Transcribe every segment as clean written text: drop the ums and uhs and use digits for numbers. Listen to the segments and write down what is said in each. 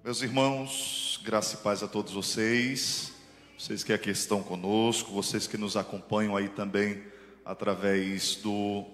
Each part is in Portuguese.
Meus irmãos, graça e paz a todos vocês que aqui estão conosco, vocês que nos acompanham aí também através do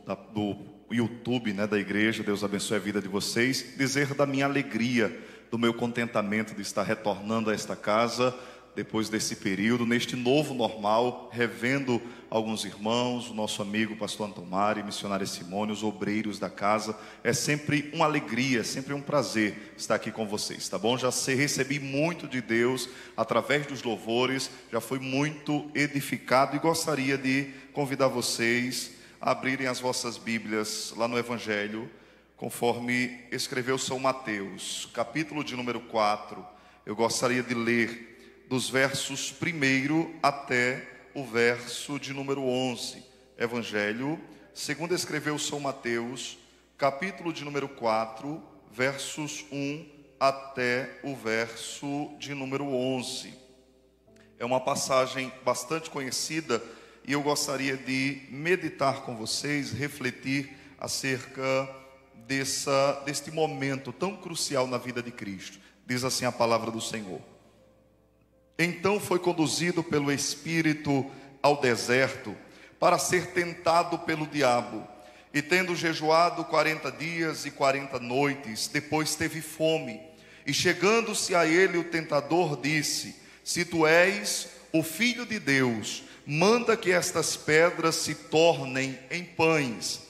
YouTube, da igreja. Deus abençoe a vida de vocês. Dizer da minha alegria, do meu contentamento de estar retornando a esta casa depois desse período, neste novo normal, revendo alguns irmãos, o nosso amigo pastor Antomari, missionário Simone, os obreiros da casa. É sempre uma alegria, sempre um prazer estar aqui com vocês, tá bom? Já recebi muito de Deus através dos louvores, já fui muito edificado e gostaria de convidar vocês a abrirem as vossas Bíblias lá no Evangelho, conforme escreveu São Mateus, capítulo de número 4. Eu gostaria de ler dos versos 1 até o verso de número 11. Evangelho, segundo escreveu São Mateus, capítulo de número 4, versos 1 até o verso de número 11. É uma passagem bastante conhecida e eu gostaria de meditar com vocês, refletir acerca deste momento tão crucial na vida de Cristo. Diz assim a palavra do Senhor: Então foi conduzido pelo Espírito ao deserto para ser tentado pelo diabo. E tendo jejuado 40 dias e 40 noites, depois teve fome. E chegando-se a ele o tentador disse: Se tu és o Filho de Deus, manda que estas pedras se tornem em pães.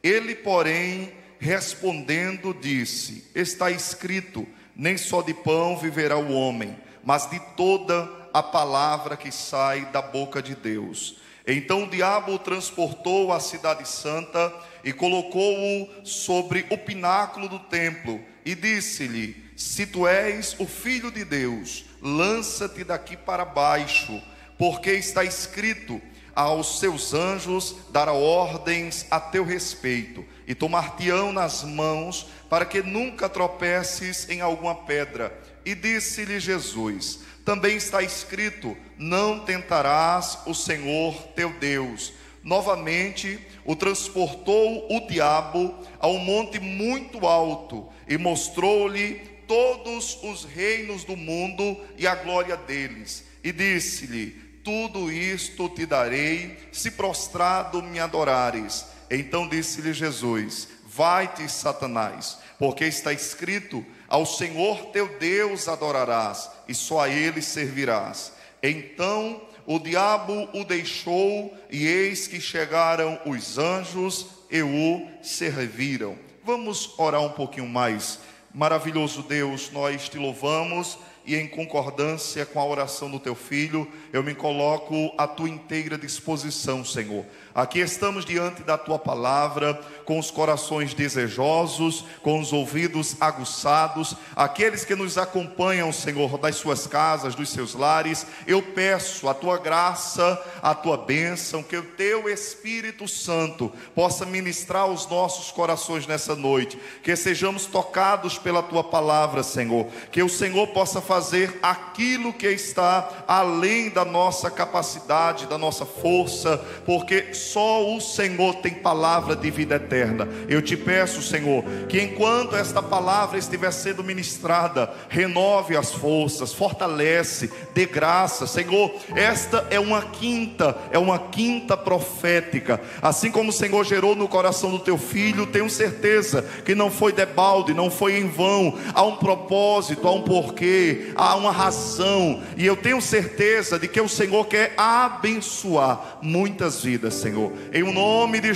Ele, porém, respondendo, disse: Está escrito, nem só de pão viverá o homem, mas de toda a palavra que sai da boca de Deus. Então o diabo o transportou à cidade santa e colocou-o sobre o pináculo do templo e disse-lhe: Se tu és o Filho de Deus, lança-te daqui para baixo, porque está escrito: aos seus anjos dará ordens a teu respeito, e tomar-te-ão nas mãos, para que nunca tropeces em alguma pedra. E disse-lhe Jesus: Também está escrito: Não tentarás o Senhor teu Deus. Novamente o transportou o diabo a um monte muito alto e mostrou-lhe todos os reinos do mundo e a glória deles. E disse-lhe: Tudo isto te darei, se prostrado me adorares. Então disse-lhe Jesus: Vai-te, Satanás, porque está escrito: Ao Senhor teu Deus adorarás, e só a Ele servirás. Então o diabo o deixou, e eis que chegaram os anjos e o serviram. Vamos orar um pouquinho mais. Maravilhoso Deus, nós te louvamos, e em concordância com a oração do teu filho, eu me coloco à tua inteira disposição, Senhor. Aqui estamos diante da tua palavra, com os corações desejosos, com os ouvidos aguçados, aqueles que nos acompanham, Senhor, das suas casas, dos seus lares. Eu peço a tua graça, a tua bênção, que o teu Espírito Santo possa ministrar aos nossos corações nessa noite, que sejamos tocados pela tua palavra, Senhor, que o Senhor possa fazer aquilo que está além da nossa capacidade, da nossa força, porque só o Senhor tem palavra de vida eterna. Eu te peço, Senhor, que enquanto esta palavra estiver sendo ministrada, renove as forças, fortalece, dê graça, Senhor. Esta é uma quinta profética. Assim como o Senhor gerou no coração do teu filho, tenho certeza que não foi debalde, não foi em vão. Há um propósito, há um porquê, há uma razão, e eu tenho certeza de que o Senhor quer abençoar muitas vidas, Senhor. Em o nome de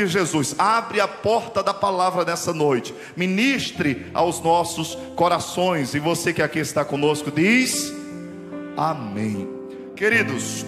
Jesus, abre a porta da palavra nessa noite, ministre aos nossos corações, e você que aqui está conosco diz amém. Queridos,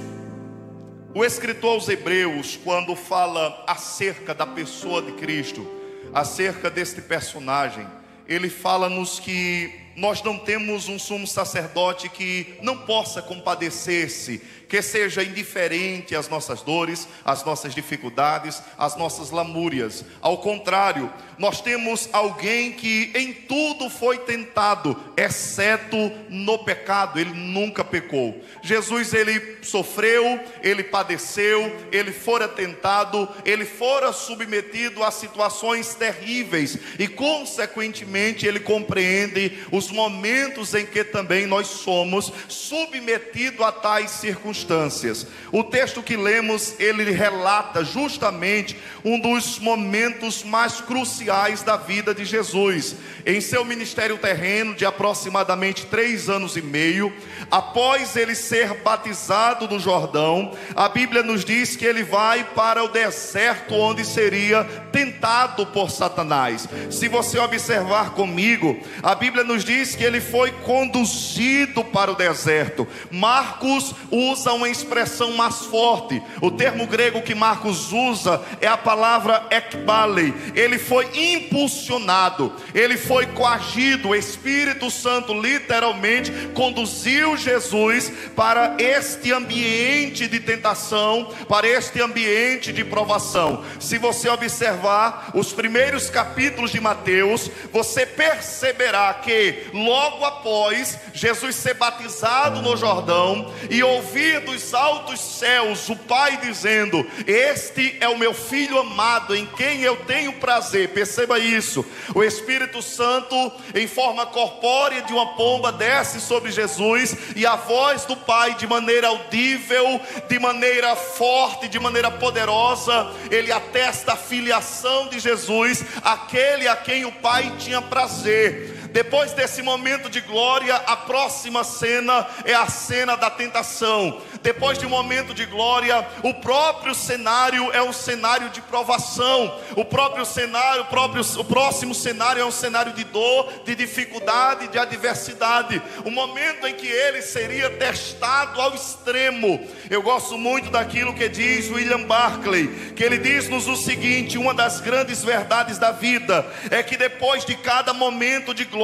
o escritor aos Hebreus, quando fala acerca da pessoa de Cristo, acerca deste personagem, ele fala-nos que nós não temos um sumo sacerdote que não possa compadecer-se, que seja indiferente às nossas dores, às nossas dificuldades, às nossas lamúrias. Ao contrário, nós temos alguém que em tudo foi tentado, exceto no pecado. Ele nunca pecou. Jesus, ele sofreu, ele padeceu, ele fora tentado, ele fora submetido a situações terríveis e consequentemente ele compreende os momentos em que também nós somos submetidos a tais circunstâncias. O texto que lemos, ele relata justamente um dos momentos mais cruciais da vida de Jesus. Em seu ministério terreno de aproximadamente 3 anos e meio, após ele ser batizado no Jordão, a Bíblia nos diz que ele vai para o deserto, onde seria tentado por Satanás. Se você observar comigo, a Bíblia nos diz que ele foi conduzido para o deserto. Marcos usa uma expressão mais forte. O termo grego que Marcos usa é a palavra ekbalei. Ele foi impulsionado, ele foi coagido. O Espírito Santo literalmente conduziu Jesus para este ambiente de tentação, para este ambiente de provação. Se você observar os primeiros capítulos de Mateus, você perceberá que logo após Jesus ser batizado no Jordão e ouvir dos altos céus o Pai dizendo: este é o meu filho amado, em quem eu tenho prazer. Perceba isso. O Espírito Santo em forma corpórea de uma pomba desce sobre Jesus, e a voz do Pai, de maneira audível, de maneira forte, de maneira poderosa, ele atesta a filiação de Jesus, aquele a quem o Pai tinha prazer. Depois desse momento de glória, a próxima cena é a cena da tentação. Depois de um momento de glória, o próprio cenário é um cenário de provação. O próximo cenário é um cenário de dor, de dificuldade, de adversidade. O momento em que ele seria testado ao extremo. Eu gosto muito daquilo que diz William Barclay, que ele diz-nos o seguinte: uma das grandes verdades da vida é que depois de cada momento de glória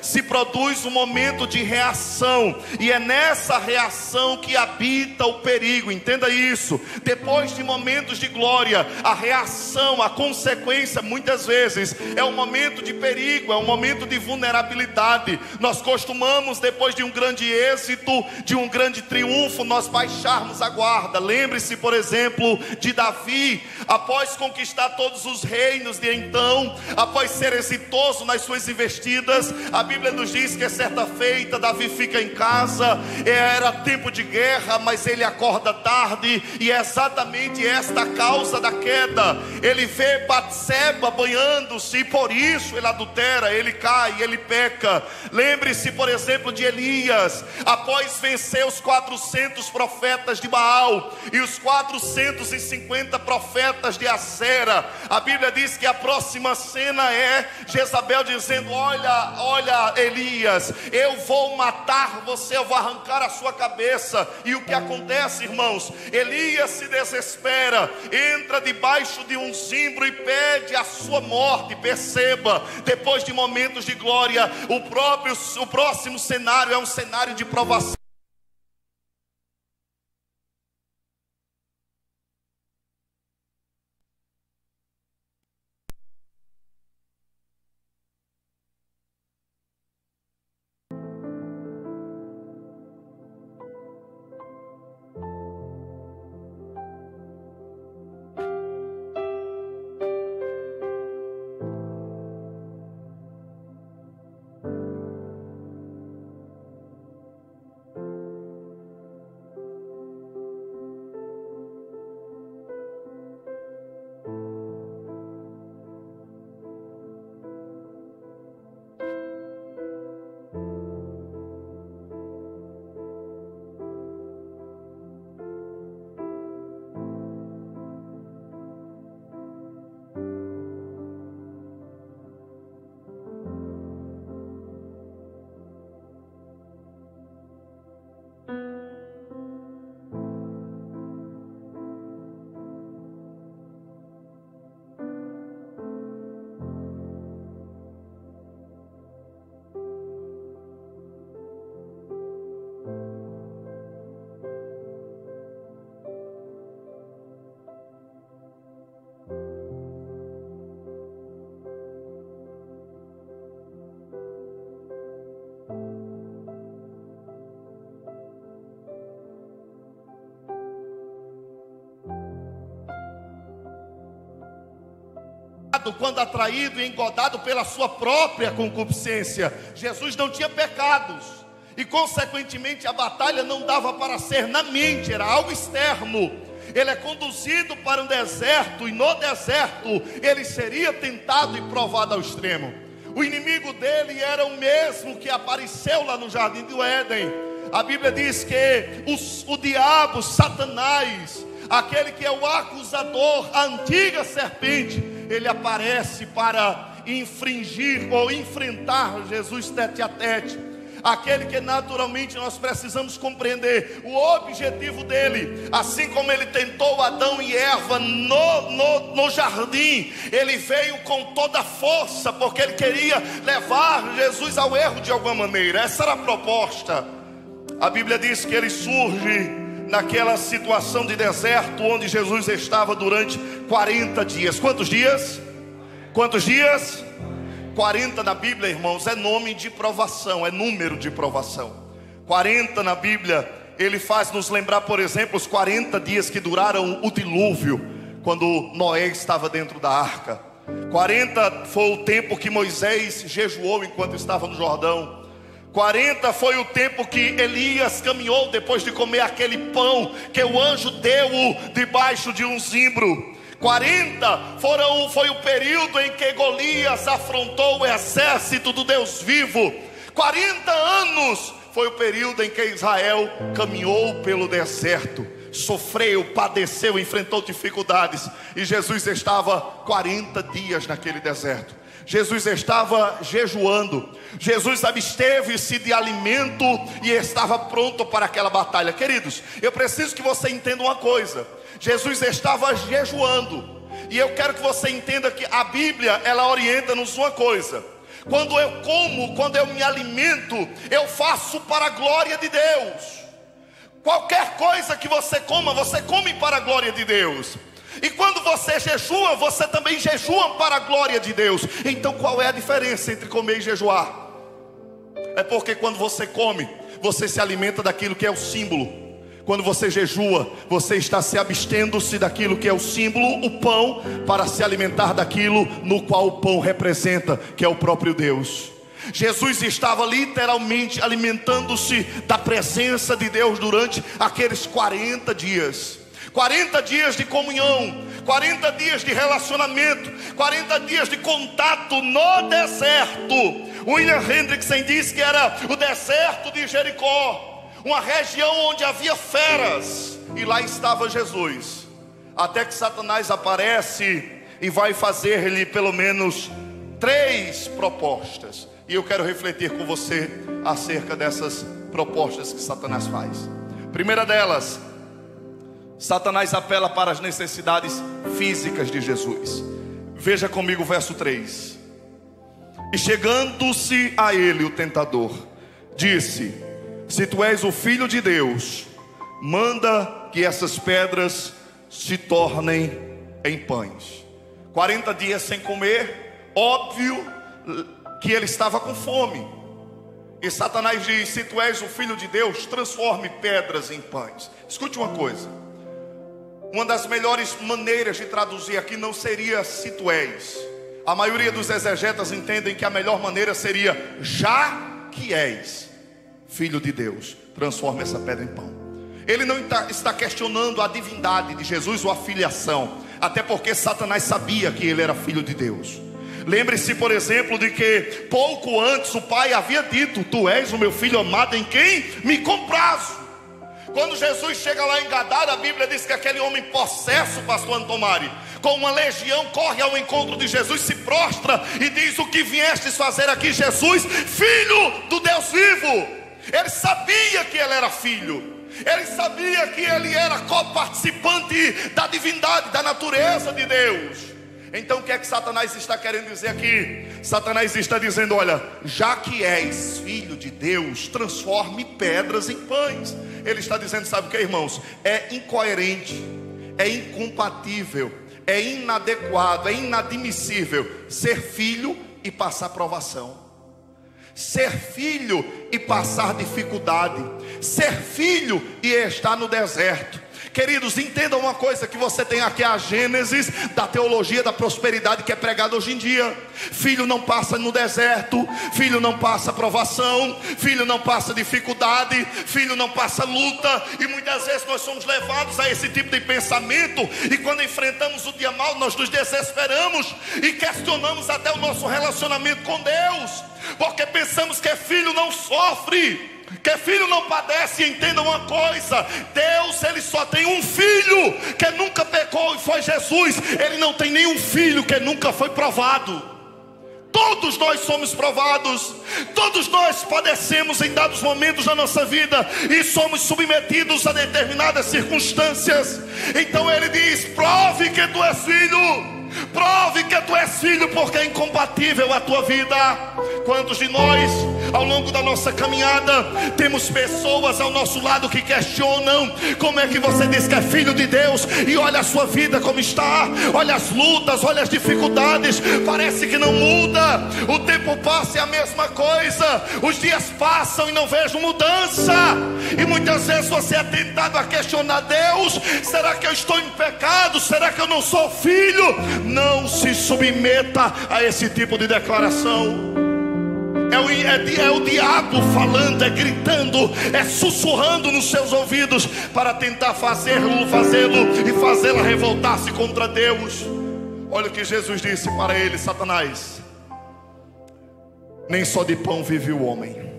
se produz um momento de reação, e é nessa reação que habita o perigo. Entenda isso. Depois de momentos de glória, a reação, a consequência muitas vezes é um momento de perigo, é um momento de vulnerabilidade. Nós costumamos, depois de um grande êxito, de um grande triunfo, nós baixarmos a guarda. Lembre-se, por exemplo, de Davi. Após conquistar todos os reinos de então, após ser exitoso nas suas investidas, a Bíblia nos diz que certa feita Davi fica em casa, era tempo de guerra, mas ele acorda tarde, e é exatamente esta a causa da queda. Ele vê Batseba banhando-se, e por isso ele adultera, ele cai, ele peca. Lembre-se, por exemplo, de Elias. Após vencer os 400 profetas de Baal e os 450 profetas de Acera, a Bíblia diz que a próxima cena é Jezabel dizendo: olha Elias, eu vou matar você, eu vou arrancar a sua cabeça. E o que acontece, irmãos? Elias se desespera, entra debaixo de um zimbro e pede a sua morte. Perceba, depois de momentos de glória, o próximo cenário é um cenário de provação. pecado quando atraído e engodado pela sua própria concupiscência. Jesus não tinha pecados e consequentemente a batalha não dava para ser na mente, era algo externo. Ele é conduzido para um deserto e no deserto ele seria tentado e provado ao extremo. O inimigo dele era o mesmo que apareceu lá no jardim do Éden. A Bíblia diz que o diabo, Satanás, aquele que é o acusador, a antiga serpente, ele aparece para infringir ou enfrentar Jesus tete a tete. Aquele que naturalmente nós precisamos compreender o objetivo dele. Assim como ele tentou Adão e Eva no jardim, ele veio com toda a força, porque ele queria levar Jesus ao erro de alguma maneira. Essa era a proposta. A Bíblia diz que ele surge naquela situação de deserto, onde Jesus estava durante 40 dias. Quantos dias? Quantos dias? 40 na Bíblia, irmãos, é nome de provação, é número de provação. 40 na Bíblia, ele faz nos lembrar, por exemplo, os 40 dias que duraram o dilúvio, quando Noé estava dentro da arca. 40 foi o tempo que Moisés jejuou enquanto estava no Jordão. 40 foi o tempo que Elias caminhou depois de comer aquele pão que o anjo deu debaixo de um zimbro. 40 foi o período em que Golias afrontou o exército do Deus vivo. 40 anos foi o período em que Israel caminhou pelo deserto, sofreu, padeceu, enfrentou dificuldades. E Jesus estava 40 dias naquele deserto. Jesus estava jejuando. Jesus absteve-se de alimento e estava pronto para aquela batalha. Queridos, eu preciso que você entenda uma coisa. Jesus estava jejuando, e eu quero que você entenda que a Bíblia, ela orienta-nos uma coisa: quando eu como, quando eu me alimento, eu faço para a glória de Deus. Qualquer coisa que você come para a glória de Deus. E quando você jejua, você também jejua para a glória de Deus. Então qual é a diferença entre comer e jejuar? É porque quando você come, você se alimenta daquilo que é o símbolo. Quando você jejua, você está se abstendo-se daquilo que é o símbolo, o pão, para se alimentar daquilo no qual o pão representa, que é o próprio Deus. Jesus estava literalmente alimentando-se da presença de Deus durante aqueles 40 dias. 40 dias de comunhão, 40 dias de relacionamento, 40 dias de contato no deserto. William Hendrickson diz que era o deserto de Jericó, uma região onde havia feras, e lá estava Jesus. Até que Satanás aparece e vai fazer-lhe pelo menos 3 propostas. E eu quero refletir com você acerca dessas propostas que Satanás faz. Primeira delas, Satanás apela para as necessidades físicas de Jesus. Veja comigo o verso 3. E chegando-se a ele o tentador, disse: se tu és o Filho de Deus, manda que essas pedras se tornem em pães. 40 dias sem comer, óbvio que ele estava com fome. E Satanás diz: se tu és o Filho de Deus, transforme pedras em pães. Escute uma coisa. Uma das melhores maneiras de traduzir aqui não seria se tu és. A maioria dos exegetas entendem que a melhor maneira seria já que és Filho de Deus, transforma essa pedra em pão. Ele não está questionando a divindade de Jesus ou a filiação, até porque Satanás sabia que ele era Filho de Deus. Lembre-se, por exemplo, de que pouco antes o pai havia dito: tu és o meu filho amado em quem me comprazo. Quando Jesus chega lá em Gadara, a Bíblia diz que aquele homem possesso, pastor Antomari, com uma legião, corre ao encontro de Jesus, se prostra e diz: o que viestes fazer aqui, Jesus, Filho do Deus vivo? Ele sabia que ele era filho, ele sabia que ele era coparticipante da divindade, da natureza de Deus. Então o que é que Satanás está querendo dizer aqui? Satanás está dizendo: olha, já que és filho de Deus, transforme pedras em pães. Ele está dizendo, sabe o que, irmãos? É incoerente, é incompatível, é inadequado, é inadmissível ser filho e passar provação, ser filho e passar dificuldade, ser filho e estar no deserto. Queridos, entendam uma coisa, que você tem aqui a gênesis da teologia da prosperidade que é pregada hoje em dia. Filho não passa no deserto, filho não passa provação, filho não passa dificuldade, filho não passa luta. E muitas vezes nós somos levados a esse tipo de pensamento, e quando enfrentamos o dia mal, nós nos desesperamos e questionamos até o nosso relacionamento com Deus, porque pensamos que filho não sofre, que filho não padece. Entenda uma coisa: Deus, Ele só tem um filho que nunca pecou, e foi Jesus. Ele não tem nenhum filho que nunca foi provado. Todos nós somos provados, todos nós padecemos em dados momentos da nossa vida, e somos submetidos a determinadas circunstâncias. Então Ele diz: prove que tu és filho. Prove que tu és filho, porque é incompatível a tua vida. Quantos de nós, ao longo da nossa caminhada, temos pessoas ao nosso lado que questionam: como é que você diz que é filho de Deus e olha a sua vida como está, olha as lutas, olha as dificuldades, parece que não muda, o tempo passa e é a mesma coisa, os dias passam e não vejo mudança. E muitas vezes você é tentado a questionar: Deus, será que eu estou em pecado? Será que eu não sou filho? Não se submeta a esse tipo de declaração. É o diabo falando, é gritando, é sussurrando nos seus ouvidos para tentar fazê-lo e fazê-la revoltar-se contra Deus. Olha o que Jesus disse para ele: Satanás, nem só de pão vive o homem.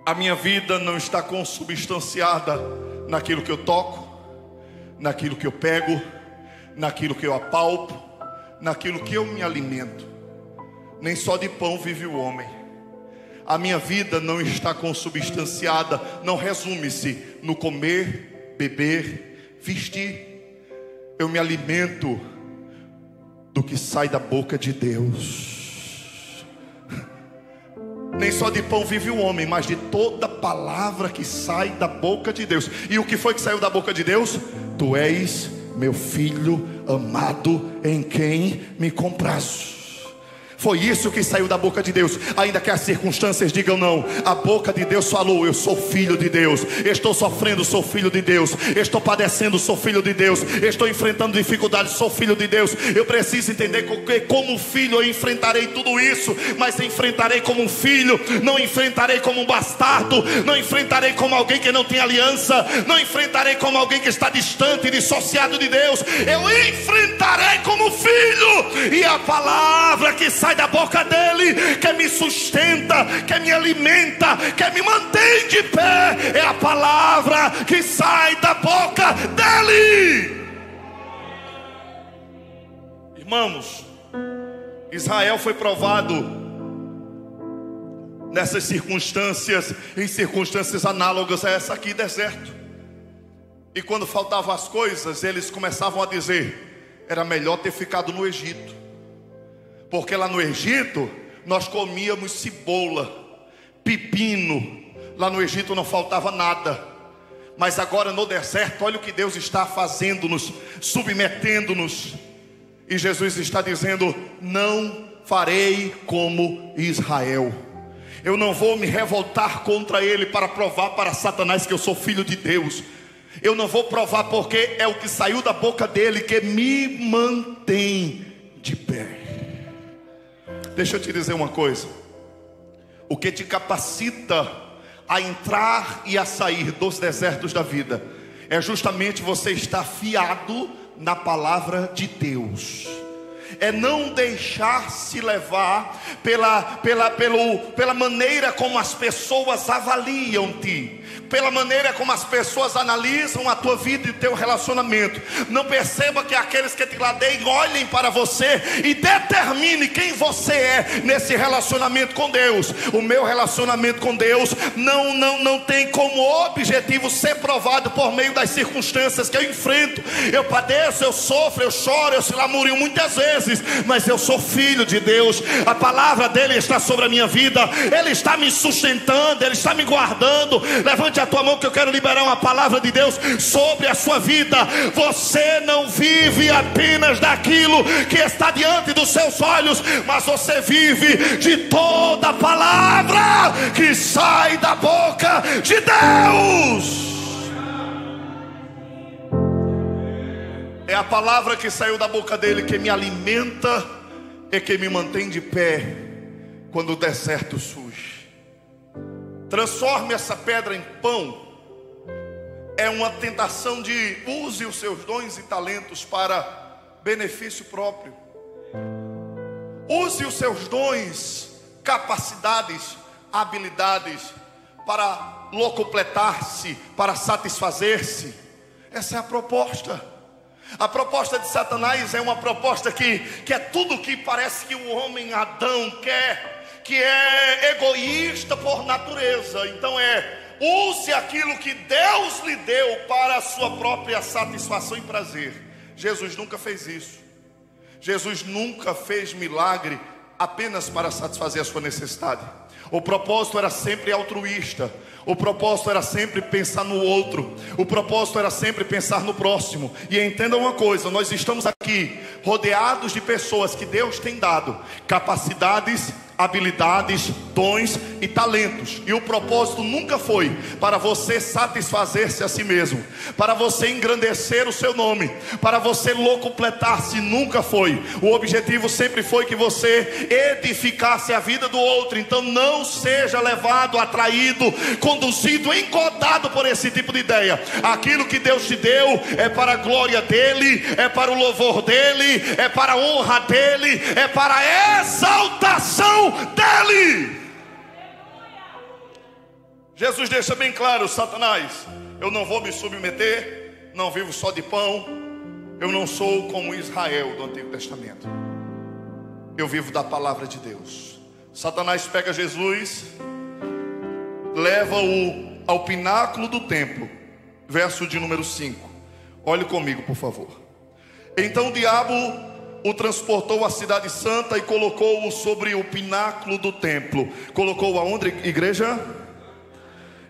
A minha vida não está consubstanciada naquilo que eu toco, naquilo que eu pego, naquilo que eu apalpo, naquilo que eu me alimento. Nem só de pão vive o homem. A minha vida não está consubstanciada, não resume-se no comer, beber, vestir. Eu me alimento do que sai da boca de Deus. Nem só de pão vive o homem, mas de toda palavra que sai da boca de Deus. E o que foi que saiu da boca de Deus? Tu és meu filho amado, em quem me comprazo. Foi isso que saiu da boca de Deus. Ainda que as circunstâncias digam não, a boca de Deus falou: eu sou filho de Deus. Estou sofrendo, sou filho de Deus. Estou padecendo, sou filho de Deus. Estou enfrentando dificuldades, sou filho de Deus. Eu preciso entender que como filho eu enfrentarei tudo isso, mas enfrentarei como um filho. Não enfrentarei como um bastardo. Não enfrentarei como alguém que não tem aliança. Não enfrentarei como alguém que está distante, dissociado de Deus. Eu enfrentarei como filho. E a palavra que sai da boca dele, que me sustenta, que me alimenta, que me mantém de pé, é a palavra que sai da boca dele. Irmãos, Israel foi provado nessas circunstâncias, em circunstâncias análogas a essa aqui, deserto. E quando faltavam as coisas, eles começavam a dizer: era melhor ter ficado no Egito, porque lá no Egito nós comíamos cebola, pepino. Lá no Egito não faltava nada. Mas agora no deserto, olha o que Deus está fazendo-nos, submetendo-nos. E Jesus está dizendo: não farei como Israel. Eu não vou me revoltar contra ele para provar para Satanás que eu sou filho de Deus. Eu não vou provar, porque é o que saiu da boca dele que me mantém de pé. Deixa eu te dizer uma coisa: o que te capacita a entrar e a sair dos desertos da vida é justamente você estar fiado na palavra de Deus. É não deixar se levar pela maneira como as pessoas avaliam-te, pela maneira como as pessoas analisam a tua vida e o teu relacionamento. Não perceba que aqueles que te ladeiem olhem para você e determine quem você é nesse relacionamento com Deus. O meu relacionamento com Deus não tem como objetivo ser provado por meio das circunstâncias que eu enfrento. Eu padeço, eu sofro, eu choro, eu se lamurio muitas vezes, mas eu sou filho de Deus. A palavra dele está sobre a minha vida. Ele está me sustentando, ele está me guardando. Levante a tua mão que eu quero liberar uma palavra de Deus sobre a sua vida. Você não vive apenas daquilo que está diante dos seus olhos, mas você vive de toda a palavra que sai da boca de Deus. É a palavra que saiu da boca dele que me alimenta e que me mantém de pé quando o deserto surge. Transforme essa pedra em pão. É uma tentação de use os seus dons e talentos para benefício próprio. Use os seus dons, capacidades, habilidades para locupletar-se, para satisfazer-se. Essa é a proposta. A proposta de Satanás é uma proposta que é tudo que parece que o homem Adão quer, que é egoísta por natureza. Então use aquilo que Deus lhe deu para a sua própria satisfação e prazer. Jesus nunca fez isso. Jesus nunca fez milagre apenas para satisfazer a sua necessidade. O propósito era sempre altruísta. O propósito era sempre pensar no outro. O propósito era sempre pensar no próximo. E entenda uma coisa, nós estamos aqui rodeados de pessoas que Deus tem dado capacidades, habilidades, dons e talentos. E o propósito nunca foi para você satisfazer-se a si mesmo, para você engrandecer o seu nome, para você locupletar-se. Nunca foi. O objetivo sempre foi que você edificasse a vida do outro. Então não seja levado, atraído, conduzido, engodado por esse tipo de ideia. Aquilo que Deus te deu é para a glória dele, é para o louvor dele, é para a honra dele, é para a exaltação dele. Jesus deixa bem claro: Satanás, eu não vou me submeter, não vivo só de pão, eu não sou como Israel do Antigo Testamento, eu vivo da palavra de Deus. Satanás pega Jesus, leva-o ao pináculo do templo, verso de número 5. Olhe comigo, por favor. Então o diabo o transportou à cidade santa e colocou-o sobre o pináculo do templo. Colocou-o aonde, igreja?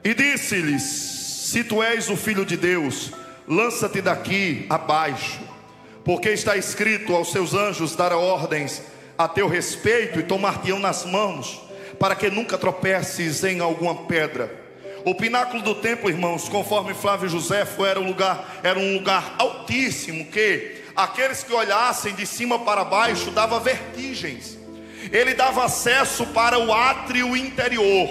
E disse-lhes: se tu és o filho de Deus, lança-te daqui abaixo, porque está escrito: aos seus anjos dará ordens a teu respeito, e tomar-te-ão nas mãos, para que nunca tropeces em alguma pedra. O pináculo do templo, irmãos, conforme Flávio Joséfo, era um lugar altíssimo, que aqueles que olhassem de cima para baixo dava vertigens. Ele dava acesso para o átrio interior,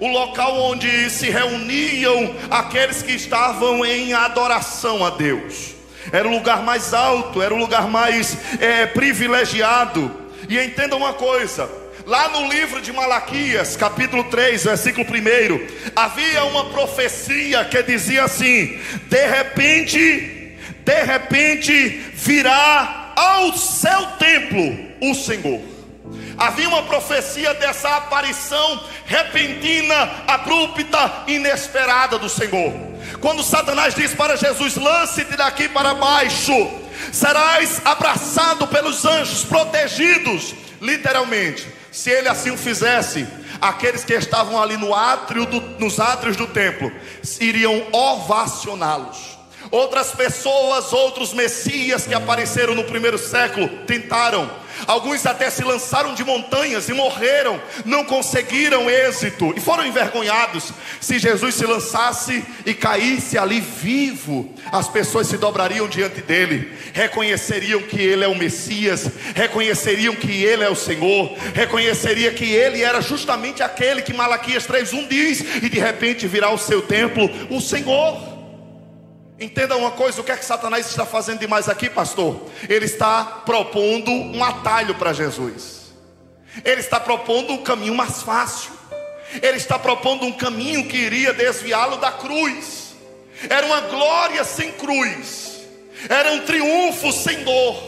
o local onde se reuniam aqueles que estavam em adoração a Deus. Era o lugar mais alto, era o lugar mais privilegiado. E entenda uma coisa: lá no livro de Malaquias, capítulo 3, versículo 1, havia uma profecia que dizia assim: de repente virá ao seu templo o Senhor. Havia uma profecia dessa aparição repentina, abrupta, inesperada do Senhor. Quando Satanás diz para Jesus: lance-te daqui para baixo, serás abraçado pelos anjos, protegidos. Literalmente, se ele assim o fizesse, aqueles que estavam ali nos átrios do templo iriam ovacioná-los. Outras pessoas, outros messias que apareceram no primeiro século tentaram. Alguns até se lançaram de montanhas e morreram, não conseguiram êxito e foram envergonhados. Se Jesus se lançasse e caísse ali vivo, as pessoas se dobrariam diante dele, reconheceriam que ele é o Messias, reconheceriam que ele é o Senhor, reconheceria que ele era justamente aquele que Malaquias 3:1 diz: e de repente virá ao seu templo o Senhor. Entenda uma coisa: o que é que Satanás está fazendo demais aqui, pastor? Ele está propondo um atalho para Jesus. Ele está propondo um caminho mais fácil. Ele está propondo um caminho que iria desviá-lo da cruz. Era uma glória sem cruz, era um triunfo sem dor,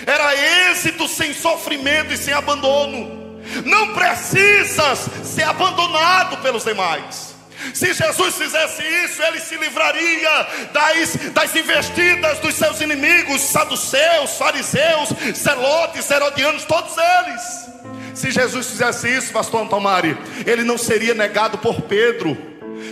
era êxito sem sofrimento e sem abandono. Não precisas ser abandonado pelos demais. Se Jesus fizesse isso, ele se livraria das investidas dos seus inimigos, saduceus, fariseus, zelotes, herodianos, todos eles. Se Jesus fizesse isso, pastor Antomari, ele não seria negado por Pedro.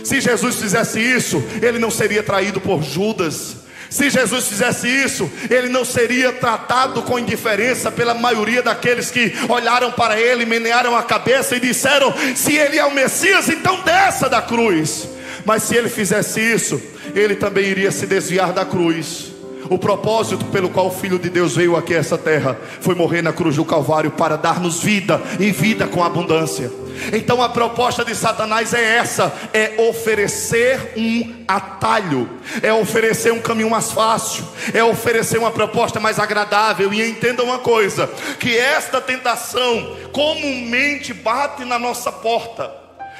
Se Jesus fizesse isso, ele não seria traído por Judas. Se Jesus fizesse isso, ele não seria tratado com indiferença pela maioria daqueles que olharam para ele, menearam a cabeça e disseram: se ele é o Messias, então desça da cruz. Mas se ele fizesse isso, ele também iria se desviar da cruz, O propósito pelo qual o Filho de Deus veio aqui a essa terra foi morrer na cruz do Calvário para dar-nos vida, e vida com abundância. Então a proposta de Satanás é essa: é oferecer um atalho, é oferecer um caminho mais fácil, é oferecer uma proposta mais agradável. E entenda uma coisa, que esta tentação comumente bate na nossa porta.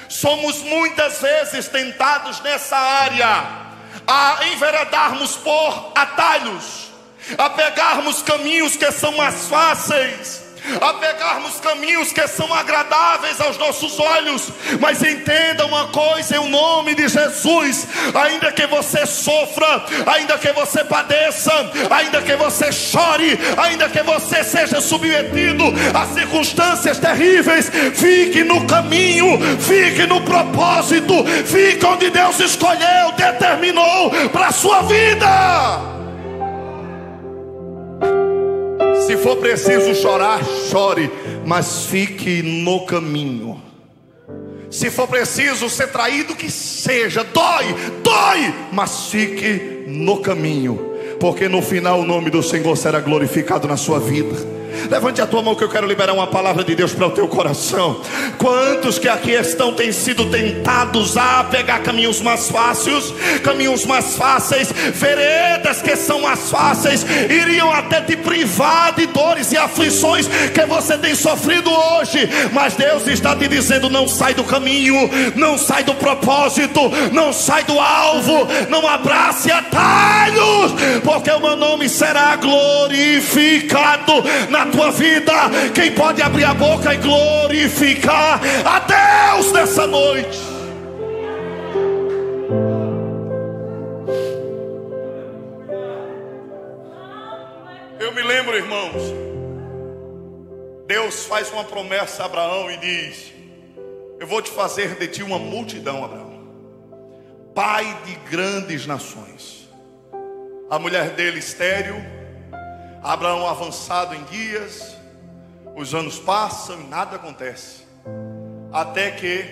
Somos muitas vezes tentados nessa área a enveredarmos por atalhos, a pegarmos caminhos que são mais fáceis, a pegarmos caminhos que são agradáveis aos nossos olhos. Mas entenda uma coisa, em nome de Jesus: ainda que você sofra, ainda que você padeça, ainda que você chore, ainda que você seja submetido a circunstâncias terríveis, fique no caminho, fique no propósito, fique onde Deus escolheu, determinou para a sua vida. Se for preciso chorar, chore, mas fique no caminho. Se for preciso ser traído, que seja, dói, mas fique no caminho, porque no final o nome do Senhor será glorificado na sua vida. Levante a tua mão que eu quero liberar uma palavra de Deus para o teu coração. Quantos que aqui estão têm sido tentados a pegar caminhos mais fáceis, veredas que são mais fáceis, iriam até te privar de dores e aflições que você tem sofrido hoje. Mas Deus está te dizendo: não sai do caminho, não sai do propósito, não sai do alvo, não abrace atalhos, porque o meu nome será glorificado na tua vida. Quem pode abrir a boca e glorificar a Deus nessa noite? Eu me lembro, irmãos, Deus faz uma promessa a Abraão e diz: eu vou te fazer de ti uma multidão, Abraão, pai de grandes nações. A mulher dele estéril, Abraão avançado em dias, os anos passam e nada acontece, até que,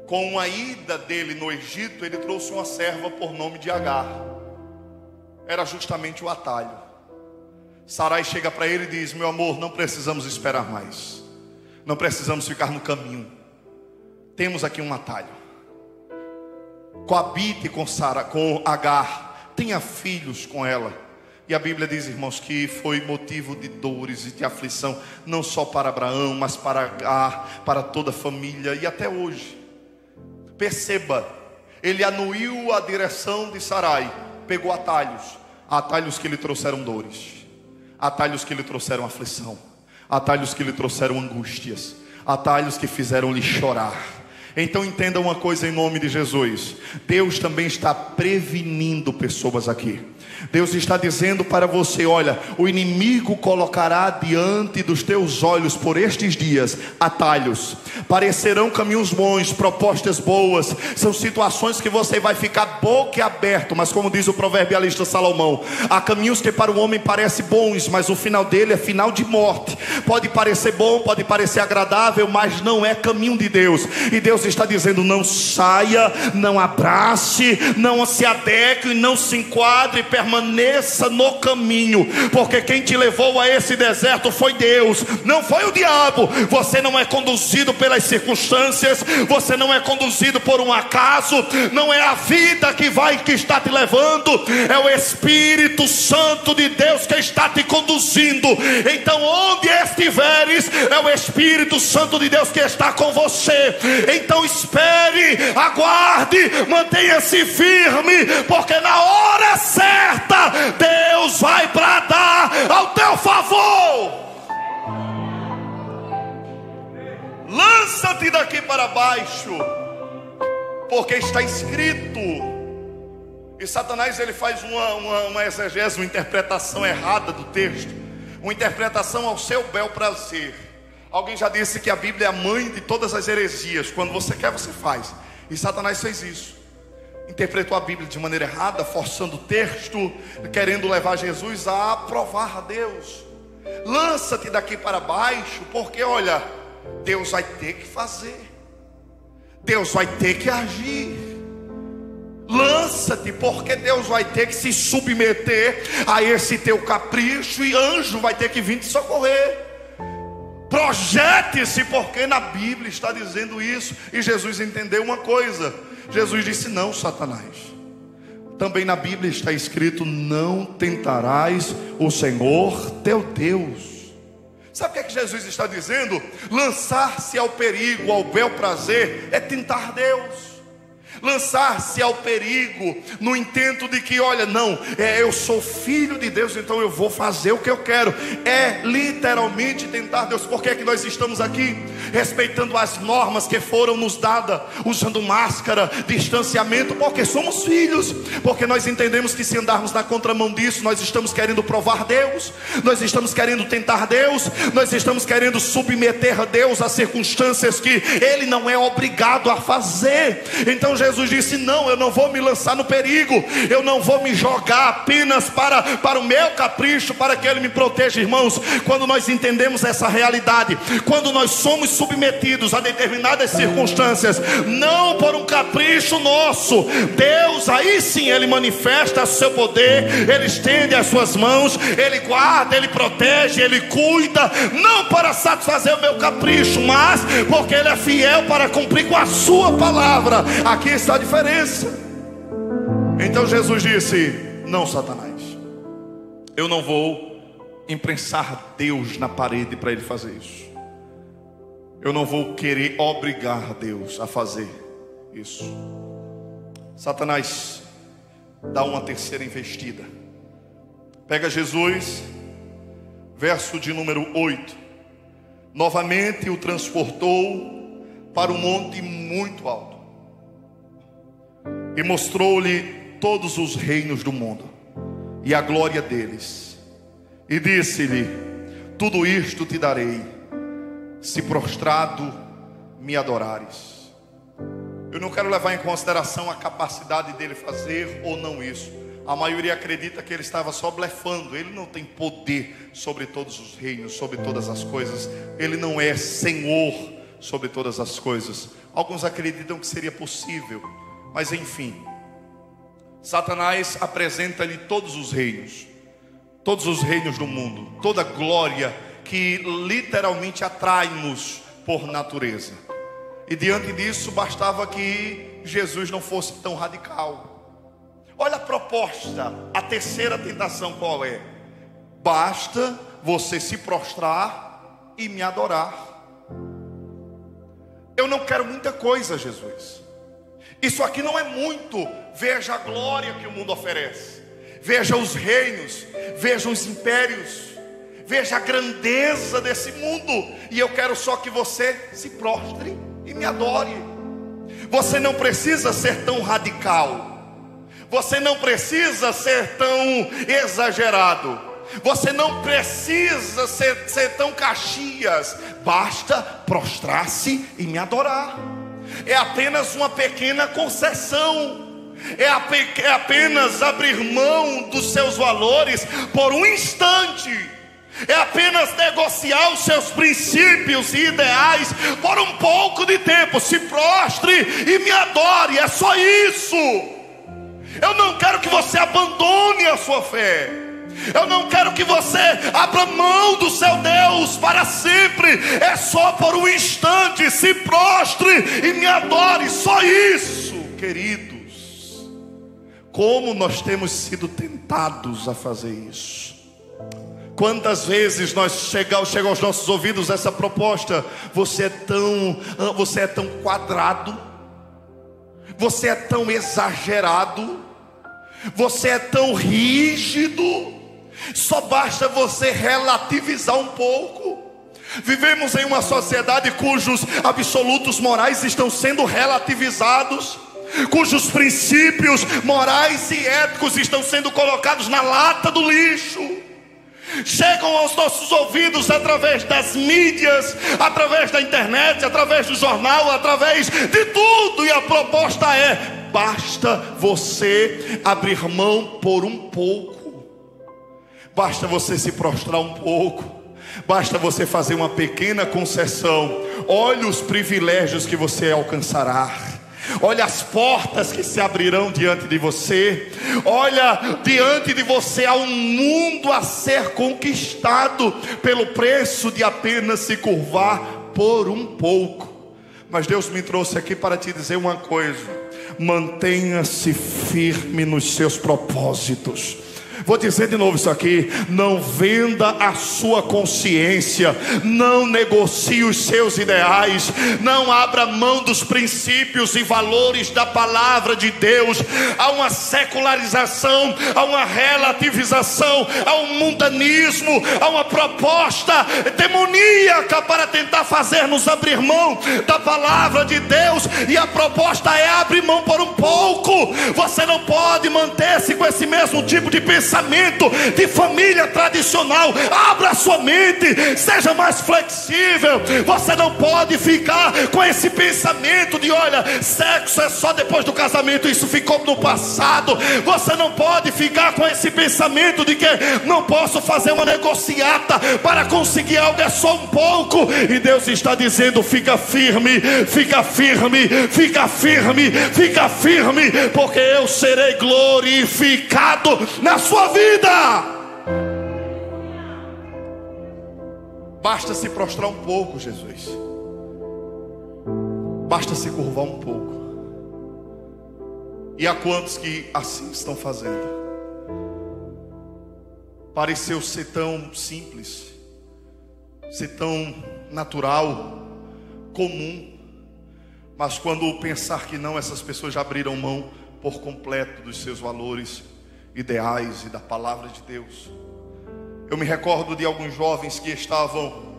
com a ida dele no Egito, ele trouxe uma serva por nome de Agar. Era justamente o atalho. Sarai chega para ele e diz: meu amor, não precisamos esperar mais, não precisamos ficar no caminho, temos aqui um atalho. Coabite com Agar, tenha filhos com ela. E a Bíblia diz, irmãos, que foi motivo de dores e de aflição, não só para Abraão, mas para Agar, para toda a família, e até hoje. Perceba, ele anuiu a direção de Sarai, pegou atalhos que lhe trouxeram dores, atalhos que lhe trouxeram aflição, atalhos que lhe trouxeram angústias, atalhos que fizeram lhe chorar. Então entenda uma coisa em nome de Jesus: Deus também está prevenindo pessoas aqui. Deus está dizendo para você: olha, o inimigo colocará diante dos teus olhos por estes dias atalhos, parecerão caminhos bons, propostas boas, são situações que você vai ficar boquiaberto, mas como diz o proverbialista Salomão, há caminhos que para o homem parecem bons, mas o final dele é final de morte. Pode parecer bom, pode parecer agradável, mas não é caminho de Deus. E Deus está dizendo: não saia, não abrace, não se adeque, não se enquadre, permaneça no caminho, porque quem te levou a esse deserto foi Deus, não foi o diabo. Você não é conduzido pelas circunstâncias, você não é conduzido por um acaso, não é a vida que está te levando, é o Espírito Santo de Deus que está te conduzindo. Então onde estiveres, é o Espírito Santo de Deus que está com você. Então espere, aguarde, mantenha-se firme, porque na hora certa Deus vai bradar ao teu favor. Lança-te daqui para baixo, porque está escrito. E Satanás ele faz uma exegese, uma interpretação errada do texto, uma interpretação ao seu bel prazer. Alguém já disse que a Bíblia é a mãe de todas as heresias. Quando você quer, você faz. E Satanás fez isso. Interpretou a Bíblia de maneira errada, forçando o texto, querendo levar Jesus a provar a Deus. Lança-te daqui para baixo, porque olha, Deus vai ter que fazer, Deus vai ter que agir. Lança-te, porque Deus vai ter que se submeter a esse teu capricho, e anjo vai ter que vir te socorrer. Projete-se, porque na Bíblia está dizendo isso. E Jesus entendeu uma coisa. Jesus disse: não, Satanás, também na Bíblia está escrito: não tentarás o Senhor teu Deus. Sabe o que é que Jesus está dizendo? Lançar-se ao perigo, ao bel prazer, é tentar Deus. Lançar-se ao perigo no intento de que, olha, não, eu sou filho de Deus, então eu vou fazer o que eu quero. É literalmente tentar Deus. Por que é que nós estamos aqui? Respeitando as normas que foram nos dadas, usando máscara, distanciamento, porque somos filhos. Porque nós entendemos que se andarmos na contramão disso, nós estamos querendo provar Deus, nós estamos querendo tentar Deus, nós estamos querendo submeter a Deus a circunstâncias que Ele não é obrigado a fazer. Então Jesus disse: não, eu não vou me lançar no perigo, eu não vou me jogar apenas para o meu capricho, para que Ele me proteja. Irmãos, quando nós entendemos essa realidade, quando nós somos submetidos a determinadas circunstâncias, não por um capricho nosso, Deus, aí sim Ele manifesta o seu poder, Ele estende as suas mãos, Ele guarda, Ele protege, Ele cuida, não para satisfazer o meu capricho, mas porque Ele é fiel para cumprir com a sua palavra. Aqui está a diferença. Então Jesus disse: não, Satanás, eu não vou imprensar Deus na parede para Ele fazer isso. Eu não vou querer obrigar Deus a fazer isso. Satanás dá uma terceira investida. Pega Jesus, verso de número 8. Novamente o transportou para um monte muito alto e mostrou-lhe todos os reinos do mundo e a glória deles, e disse-lhe: tudo isto te darei, se prostrado me adorares. Eu não quero levar em consideração a capacidade dele fazer ou não isso. A maioria acredita que ele estava só blefando. Ele não tem poder sobre todos os reinos, sobre todas as coisas. Ele não é Senhor sobre todas as coisas. Alguns acreditam que seria possível, mas enfim, Satanás apresenta-lhe todos os reinos do mundo, toda a glória que literalmente atrai-nos por natureza. E diante disso bastava que Jesus não fosse tão radical. Olha a proposta, a terceira tentação qual é? Basta você se prostrar e me adorar. Eu não quero muita coisa, Jesus. Isso aqui não é muito. Veja a glória que o mundo oferece, veja os reinos, veja os impérios, veja a grandeza desse mundo, e eu quero só que você se prostre e me adore. Você não precisa ser tão radical, você não precisa ser tão exagerado, você não precisa ser tão Caxias. Basta prostrar-se e me adorar. É apenas uma pequena concessão, é apenas abrir mão dos seus valores por um instante, é apenas negociar os seus princípios e ideais por um pouco de tempo. Se prostre e me adore, é só isso. Eu não quero que você abandone a sua fé, eu não quero que você abra mão do seu Deus para sempre. É só por um instante. Se prostre e me adore, só isso. Queridos, como nós temos sido tentados a fazer isso. Quantas vezes chega aos nossos ouvidos essa proposta: você é tão quadrado, você é tão exagerado, você é tão rígido. Só basta você relativizar um pouco. Vivemos em uma sociedade cujos absolutos morais estão sendo relativizados, cujos princípios morais e éticos estão sendo colocados na lata do lixo. Chegam aos nossos ouvidos através das mídias, através da internet, através do jornal, através de tudo, e a proposta é: basta você abrir mão por um pouco, basta você se prostrar um pouco, basta você fazer uma pequena concessão. Olha os privilégios que você alcançará. Olha as portas que se abrirão diante de você. Olha, diante de você há um mundo a ser conquistado pelo preço de apenas se curvar por um pouco. Mas Deus me trouxe aqui para te dizer uma coisa: mantenha-se firme nos seus propósitos. Vou dizer de novo isso aqui: não venda a sua consciência, não negocie os seus ideais, não abra mão dos princípios e valores da palavra de Deus. Há uma secularização, há uma relativização, há um mundanismo, há uma proposta demoníaca para tentar fazer-nos abrir mão da palavra de Deus, e a proposta é abrir mão por um pouco. Você não pode manter-se com esse mesmo tipo de pensamento de família tradicional. Abra a sua mente, seja mais flexível. Você não pode ficar com esse pensamento de olha, sexo é só depois do casamento, isso ficou no passado. Você não pode ficar com esse pensamento de que não posso fazer uma negociata para conseguir algo, é só um pouco. E Deus está dizendo: fica firme, fica firme, fica firme, fica firme, porque eu serei glorificado na sua vida. Basta se prostrar um pouco, Jesus. Basta se curvar um pouco. E há quantos que assim estão fazendo? Pareceu ser tão simples, ser tão natural, comum, mas quando pensar que não, essas pessoas já abriram mão por completo dos seus valores, ideais e da palavra de Deus. Eu me recordo de alguns jovens que estavam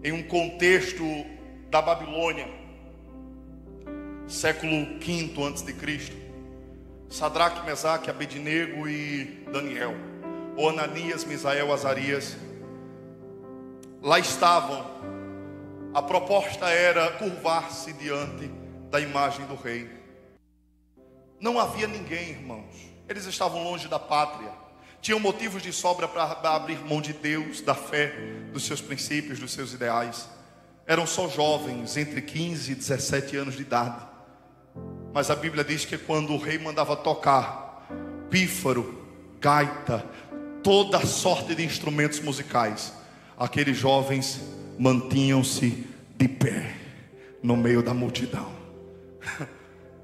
em um contexto da Babilônia, século V a.C. Sadraque, Mesaque, Abednego e Daniel, ou Ananias, Misael, Azarias, lá estavam. A proposta era curvar-se diante da imagem do rei. Não havia ninguém, irmãos. Eles estavam longe da pátria, tinham motivos de sobra para abrir mão de Deus, da fé, dos seus princípios, dos seus ideais. Eram só jovens, entre 15 e 17 anos de idade. Mas a Bíblia diz que quando o rei mandava tocar pífaro, gaita, toda sorte de instrumentos musicais, aqueles jovens mantinham-se de pé no meio da multidão.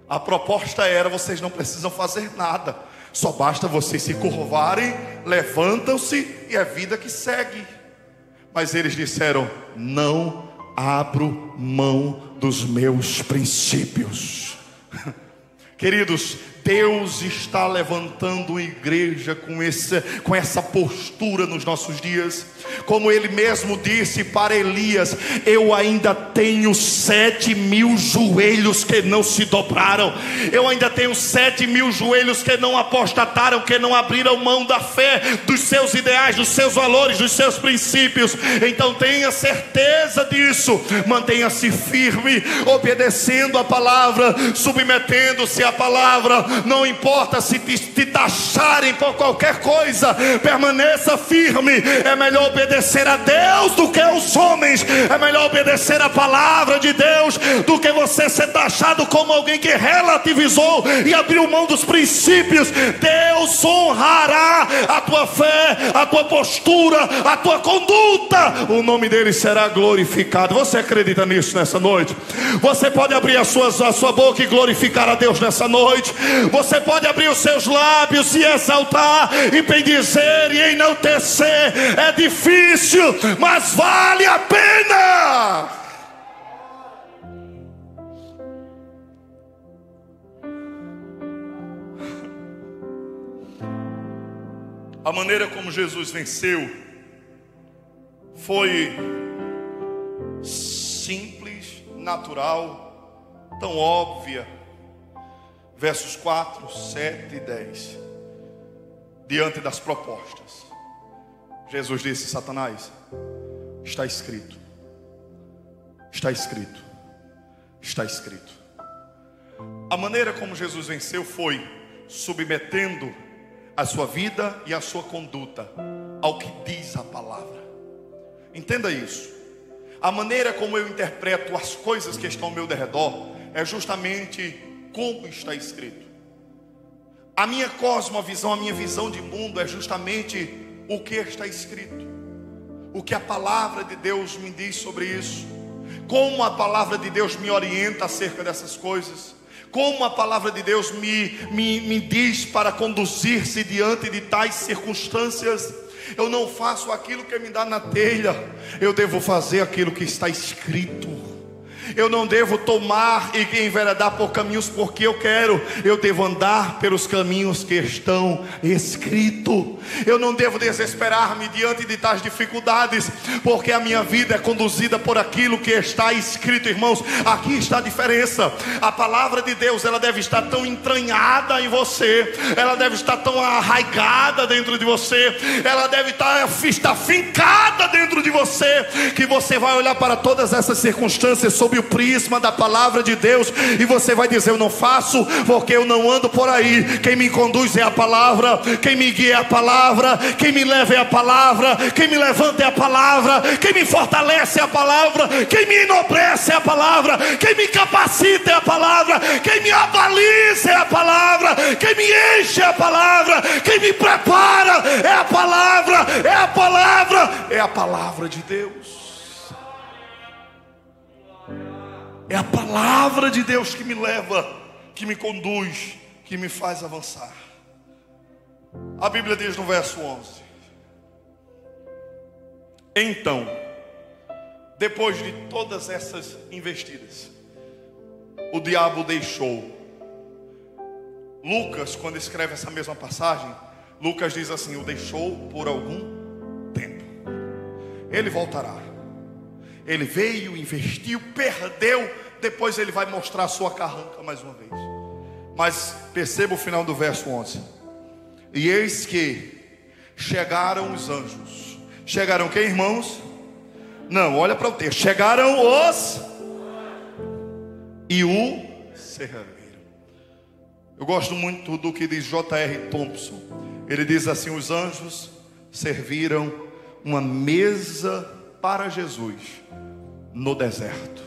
A proposta era: vocês não precisam fazer nada, só basta vocês se curvarem, levantam-se e é vida que segue. Mas eles disseram: não abro mão dos meus princípios. Queridos, Deus está levantando uma igreja com essa postura nos nossos dias. Como Ele mesmo disse para Elias: eu ainda tenho 7.000 joelhos que não se dobraram. Eu ainda tenho 7.000 joelhos que não apostataram, que não abriram mão da fé, dos seus ideais, dos seus valores, dos seus princípios. Então tenha certeza disso. Mantenha-se firme, obedecendo a palavra, submetendo-se à palavra. Não importa se te taxarem por qualquer coisa, permaneça firme. É melhor obedecer a Deus do que aos homens. É melhor obedecer a palavra de Deus do que você ser taxado como alguém que relativizou e abriu mão dos princípios. Deus honrará a tua fé, a tua postura, a tua conduta. O nome dele será glorificado. Você acredita nisso nessa noite? Você pode abrir a sua boca e glorificar a Deus nessa noite. Você pode abrir os seus lábios e exaltar, e bendizer e enaltecer. É difícil, mas vale a pena. A maneira como Jesus venceu foi simples, natural, tão óbvia. Versos 4, 7 e 10. Diante das propostas, Jesus disse: Satanás, está escrito, está escrito, está escrito. A maneira como Jesus venceu foi submetendo a sua vida e a sua conduta ao que diz a palavra. Entenda isso. A maneira como eu interpreto as coisas que estão ao meu redor é justamente como está escrito. A minha cosmovisão, a minha visão de mundo é justamente o que está escrito, o que a palavra de Deus me diz sobre isso, como a palavra de Deus me orienta acerca dessas coisas, como a palavra de Deus me diz para conduzir-se diante de tais circunstâncias. Eu não faço aquilo que me dá na telha, eu devo fazer aquilo que está escrito. Eu não devo tomar e enveredar por caminhos porque eu quero. Eu devo andar pelos caminhos que estão escritos. Eu não devo desesperar-me diante de tais dificuldades, porque a minha vida é conduzida por aquilo que está escrito. Irmãos, aqui está a diferença. A palavra de Deus, ela deve estar tão entranhada em você, ela deve estar tão arraigada dentro de você, ela deve estar fincada dentro de você, que você vai olhar para todas essas circunstâncias sob o prisma da palavra de Deus, e você vai dizer: eu não faço porque eu não ando por aí. Quem me conduz é a palavra, quem me guia é a palavra, quem me leva é a palavra, quem me levanta é a palavra, quem me fortalece é a palavra, quem me enobrece é a palavra, quem me capacita é a palavra, quem me avaliza é a palavra, quem me enche é a palavra, quem me prepara é a palavra, é a palavra, é a palavra de Deus. É a palavra de Deus que me leva, que me conduz, que me faz avançar. A Bíblia diz no verso 11: então, depois de todas essas investidas, o diabo deixou. Lucas, quando escreve essa mesma passagem, Lucas diz assim: o deixou por algum tempo. Ele voltará. Ele veio, investiu, perdeu, depois ele vai mostrar a sua carranca mais uma vez. Mas perceba o final do verso 11: e eis que chegaram os anjos. Chegaram quem, irmãos? Não, olha para o texto. Chegaram os e o serviram. Eu gosto muito do que diz J.R. Thompson. Ele diz assim: os anjos serviram uma mesa para Jesus no deserto.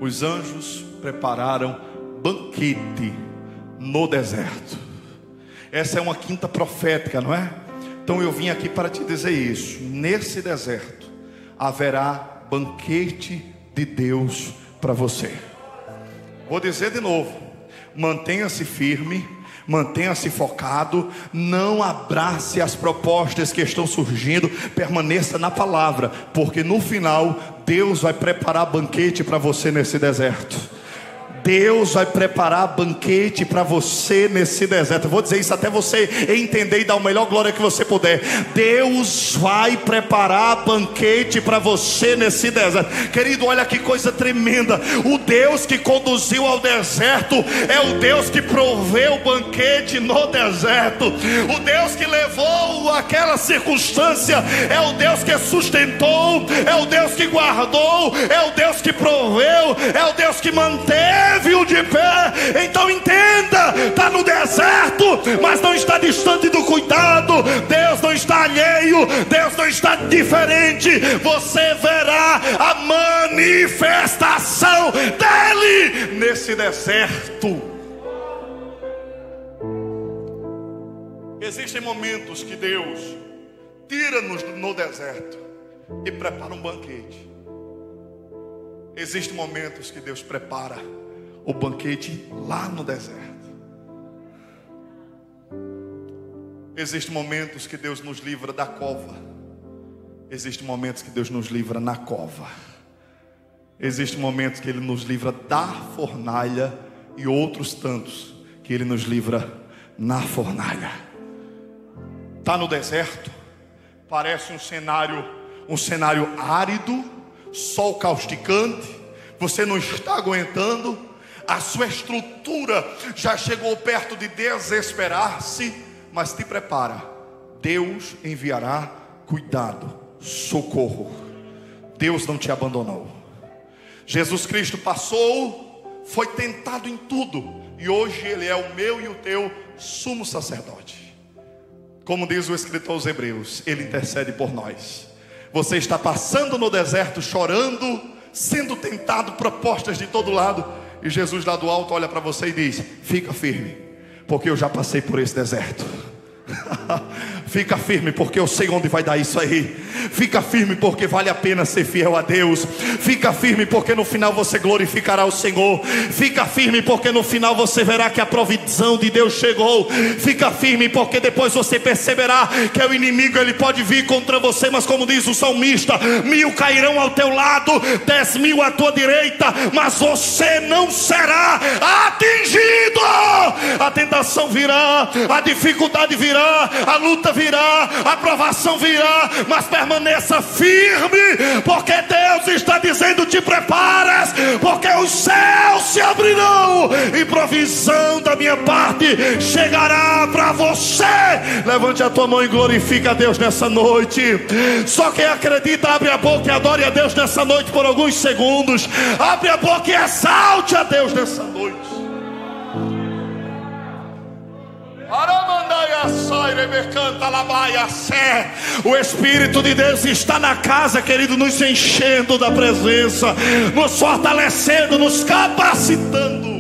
Os anjos prepararam banquete no deserto. Essa é uma quinta profética, não é? Então eu vim aqui para te dizer isso: nesse deserto haverá banquete de Deus para você. Vou dizer de novo: mantenha-se firme, mantenha-se focado, não abrace as propostas que estão surgindo, permaneça na palavra, porque no final Deus vai preparar banquete para você nesse deserto. Deus vai preparar banquete para você nesse deserto. Eu vou dizer isso até você entender e dar a melhor glória que você puder. Deus vai preparar banquete para você nesse deserto. Querido, olha que coisa tremenda. O Deus que conduziu ao deserto é o Deus que proveu o banquete no deserto. O Deus que levou aquela circunstância é o Deus que sustentou, é o Deus que guardou, é o Deus que proveu, é o Deus que manteve viu de pé. Então entenda, está no deserto, mas não está distante do cuidado. Deus não está alheio, Deus não está diferente. Você verá a manifestação dele nesse deserto. Existem momentos que Deus tira-nos no deserto e prepara um banquete. Existem momentos que Deus prepara o banquete lá no deserto. Existem momentos que Deus nos livra da cova. Existem momentos que Deus nos livra na cova. Existem momentos que Ele nos livra da fornalha, e outros tantos que Ele nos livra na fornalha. Está no deserto, parece um cenário árido, sol causticante, você não está aguentando. A sua estrutura já chegou perto de desesperar-se, mas te prepara. Deus enviará cuidado, socorro. Deus não te abandonou. Jesus Cristo passou, foi tentado em tudo, e hoje Ele é o meu e o teu sumo sacerdote. Como diz o escritor aos Hebreus, Ele intercede por nós. Você está passando no deserto, chorando, sendo tentado, propostas de todo lado, e Jesus lá do alto olha para você e diz: fica firme, porque eu já passei por esse deserto. Fica firme, porque eu sei onde vai dar isso aí. Fica firme, porque vale a pena ser fiel a Deus. Fica firme, porque no final você glorificará o Senhor. Fica firme, porque no final você verá que a provisão de Deus chegou. Fica firme, porque depois você perceberá que o inimigo, ele pode vir contra você, mas como diz o salmista: 1000 cairão ao teu lado, 10.000 à tua direita, mas você não será atingido. A tentação virá, a dificuldade virá, a luta virá, a provação virá, mas permaneça firme, porque Deus está dizendo: te preparas, porque os céus se abrirão e provisão da minha parte chegará para você. Levante a tua mão e glorifica a Deus nessa noite. Só quem acredita, abre a boca e adore a Deus nessa noite por alguns segundos. Abre a boca e exalte a Deus nessa noite. O Espírito de Deus está na casa, querido, nos enchendo da presença, nos fortalecendo, nos capacitando.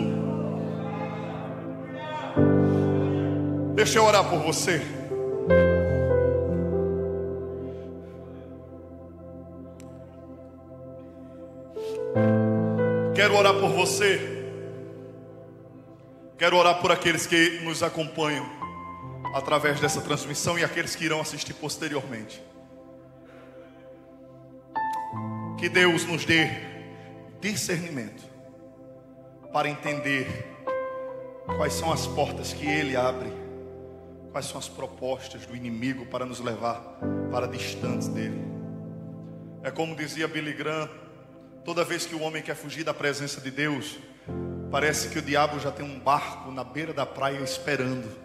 Deixa eu orar por você. Quero orar por você. Quero orar por aqueles que nos acompanham através dessa transmissão e aqueles que irão assistir posteriormente. Que Deus nos dê discernimento para entender quais são as portas que Ele abre, quais são as propostas do inimigo para nos levar para distantes dele. É como dizia Billy Graham: toda vez que o homem quer fugir da presença de Deus, parece que o diabo já tem um barco na beira da praia esperando.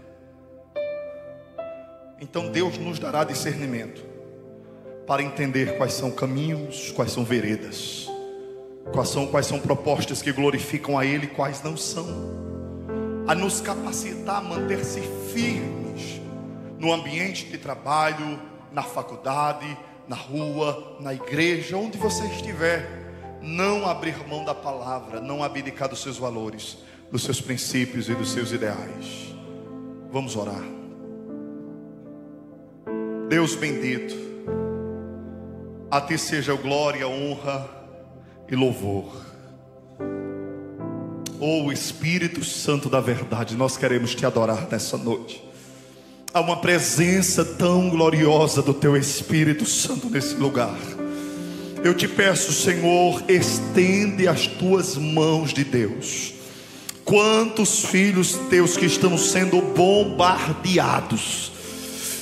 Então Deus nos dará discernimento para entender quais são caminhos, quais são veredas, quais são propostas que glorificam a Ele e quais não são, a nos capacitar a manter-se firmes no ambiente de trabalho, na faculdade, na rua, na igreja, onde você estiver. Não abrir mão da palavra, não abdicar dos seus valores, dos seus princípios e dos seus ideais. Vamos orar. Deus bendito, a Ti seja glória, honra e louvor. Oh Espírito Santo da verdade, nós queremos Te adorar nessa noite. Há uma presença tão gloriosa do Teu Espírito Santo nesse lugar. Eu te peço, Senhor, estende as tuas mãos de Deus. Quantos filhos teus que estão sendo bombardeados,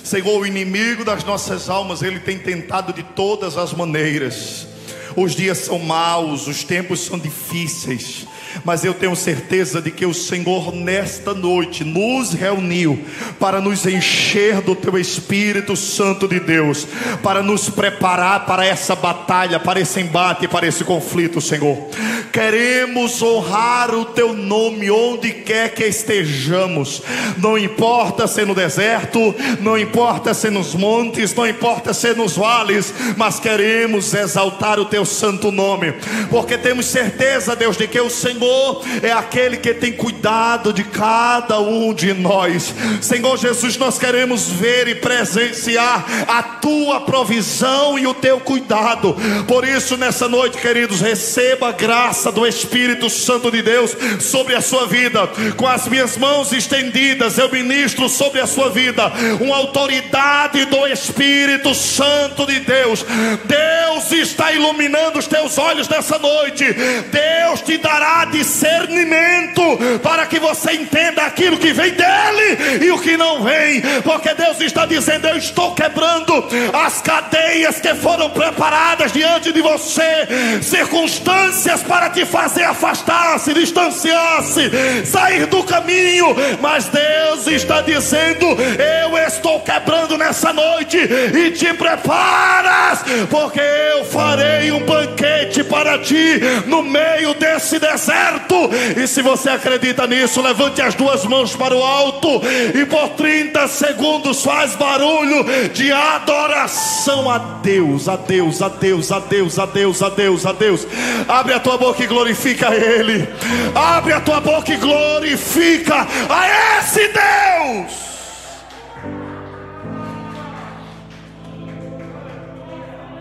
Senhor, o inimigo das nossas almas, ele tem tentado de todas as maneiras. Os dias são maus, os tempos são difíceis, mas eu tenho certeza de que o Senhor nesta noite nos reuniu para nos encher do Teu Espírito Santo de Deus, para nos preparar para essa batalha, para esse embate, para esse conflito, Senhor. Queremos honrar o Teu nome onde quer que estejamos, não importa se no deserto, não importa se nos montes, não importa se nos vales, mas queremos exaltar o Teu santo nome, porque temos certeza, Deus, de que o Senhor é aquele que tem cuidado de cada um de nós. Senhor Jesus, nós queremos ver e presenciar a Tua provisão e o Teu cuidado. Por isso nessa noite, queridos, receba a graça do Espírito Santo de Deus sobre a sua vida. Com as minhas mãos estendidas, eu ministro sobre a sua vida uma autoridade do Espírito Santo de Deus. Deus está iluminando os teus olhos nessa noite. Deus te dará discernimento para que você entenda aquilo que vem dele e o que não vem, porque Deus está dizendo: eu estou quebrando as cadeias que foram preparadas diante de você, circunstâncias para te fazer afastar-se, distanciar-se, sair do caminho, mas Deus está dizendo: eu estou quebrando nessa noite, e te preparas, porque eu farei um um banquete para ti no meio desse deserto. E se você acredita nisso, levante as duas mãos para o alto e por 30 segundos faz barulho de adoração a Deus, a Deus, a Deus, a Deus, a Deus, a Deus, a Deus. Abre a tua boca e glorifica Ele. Abre a tua boca e glorifica a esse Deus.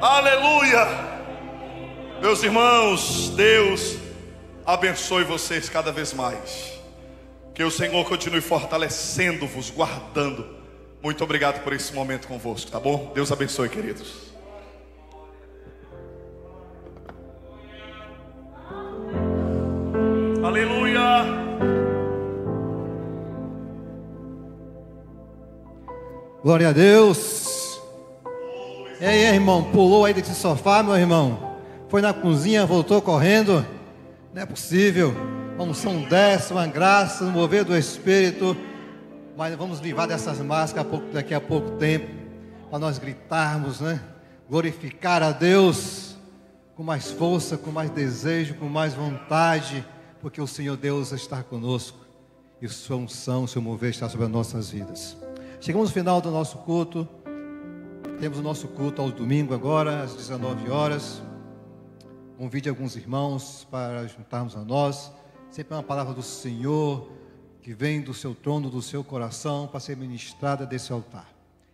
Aleluia. Meus irmãos, Deus abençoe vocês cada vez mais. Que o Senhor continue fortalecendo-vos, guardando. Muito obrigado por esse momento convosco, tá bom? Deus abençoe, queridos. Aleluia. Glória a Deus. E aí, irmão, pulou aí desse sofá, meu irmão? Foi na cozinha, voltou correndo? Não é possível. Uma unção dessa, uma graça, um mover do Espírito. Mas vamos livrar dessas máscaras daqui a pouco tempo, para nós gritarmos, né? Glorificar a Deus com mais força, com mais desejo, com mais vontade, porque o Senhor Deus está conosco e sua unção, seu mover está sobre as nossas vidas. Chegamos no final do nosso culto. Temos o nosso culto aos domingos agora, às 19 horas. Convide alguns irmãos para juntarmos a nós. Sempre uma palavra do Senhor que vem do seu trono, do seu coração, para ser ministrada desse altar.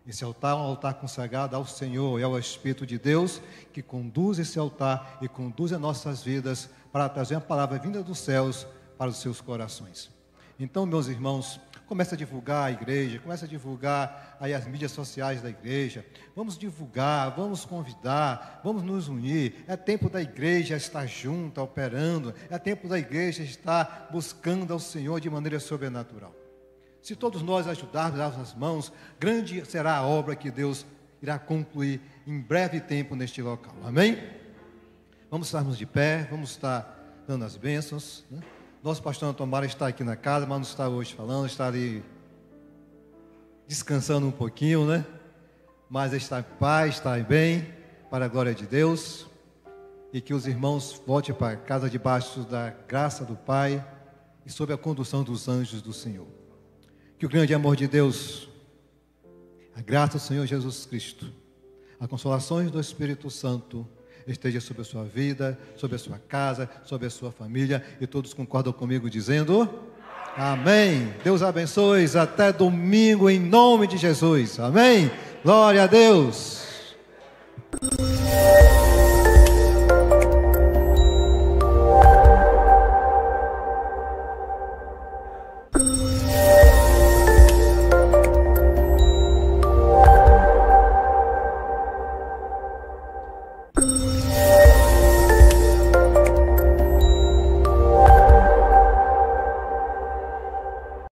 Esse altar é um altar consagrado ao Senhor e ao Espírito de Deus, que conduz esse altar e conduz as nossas vidas para trazer uma palavra vinda dos céus para os seus corações. Então, meus irmãos, comece a divulgar a igreja, comece a divulgar aí as mídias sociais da igreja. Vamos divulgar, vamos convidar, vamos nos unir. É tempo da igreja estar junta, operando. É tempo da igreja estar buscando ao Senhor de maneira sobrenatural. Se todos nós ajudarmos, darmos as mãos, grande será a obra que Deus irá concluir em breve tempo neste local. Amém? Vamos estarmos de pé, vamos estar dando as bênçãos, né? Nosso pastor Antomara está aqui na casa, mas não está hoje falando, está ali descansando um pouquinho, né? Mas está em paz, está bem, para a glória de Deus. E que os irmãos voltem para casa debaixo da graça do Pai e sob a condução dos anjos do Senhor. Que o grande amor de Deus, a graça do Senhor Jesus Cristo, as consolações do Espírito Santo esteja sobre a sua vida, sobre a sua casa, sobre a sua família. E todos concordam comigo dizendo amém. Deus abençoe, até domingo em nome de Jesus. Amém. Glória a Deus.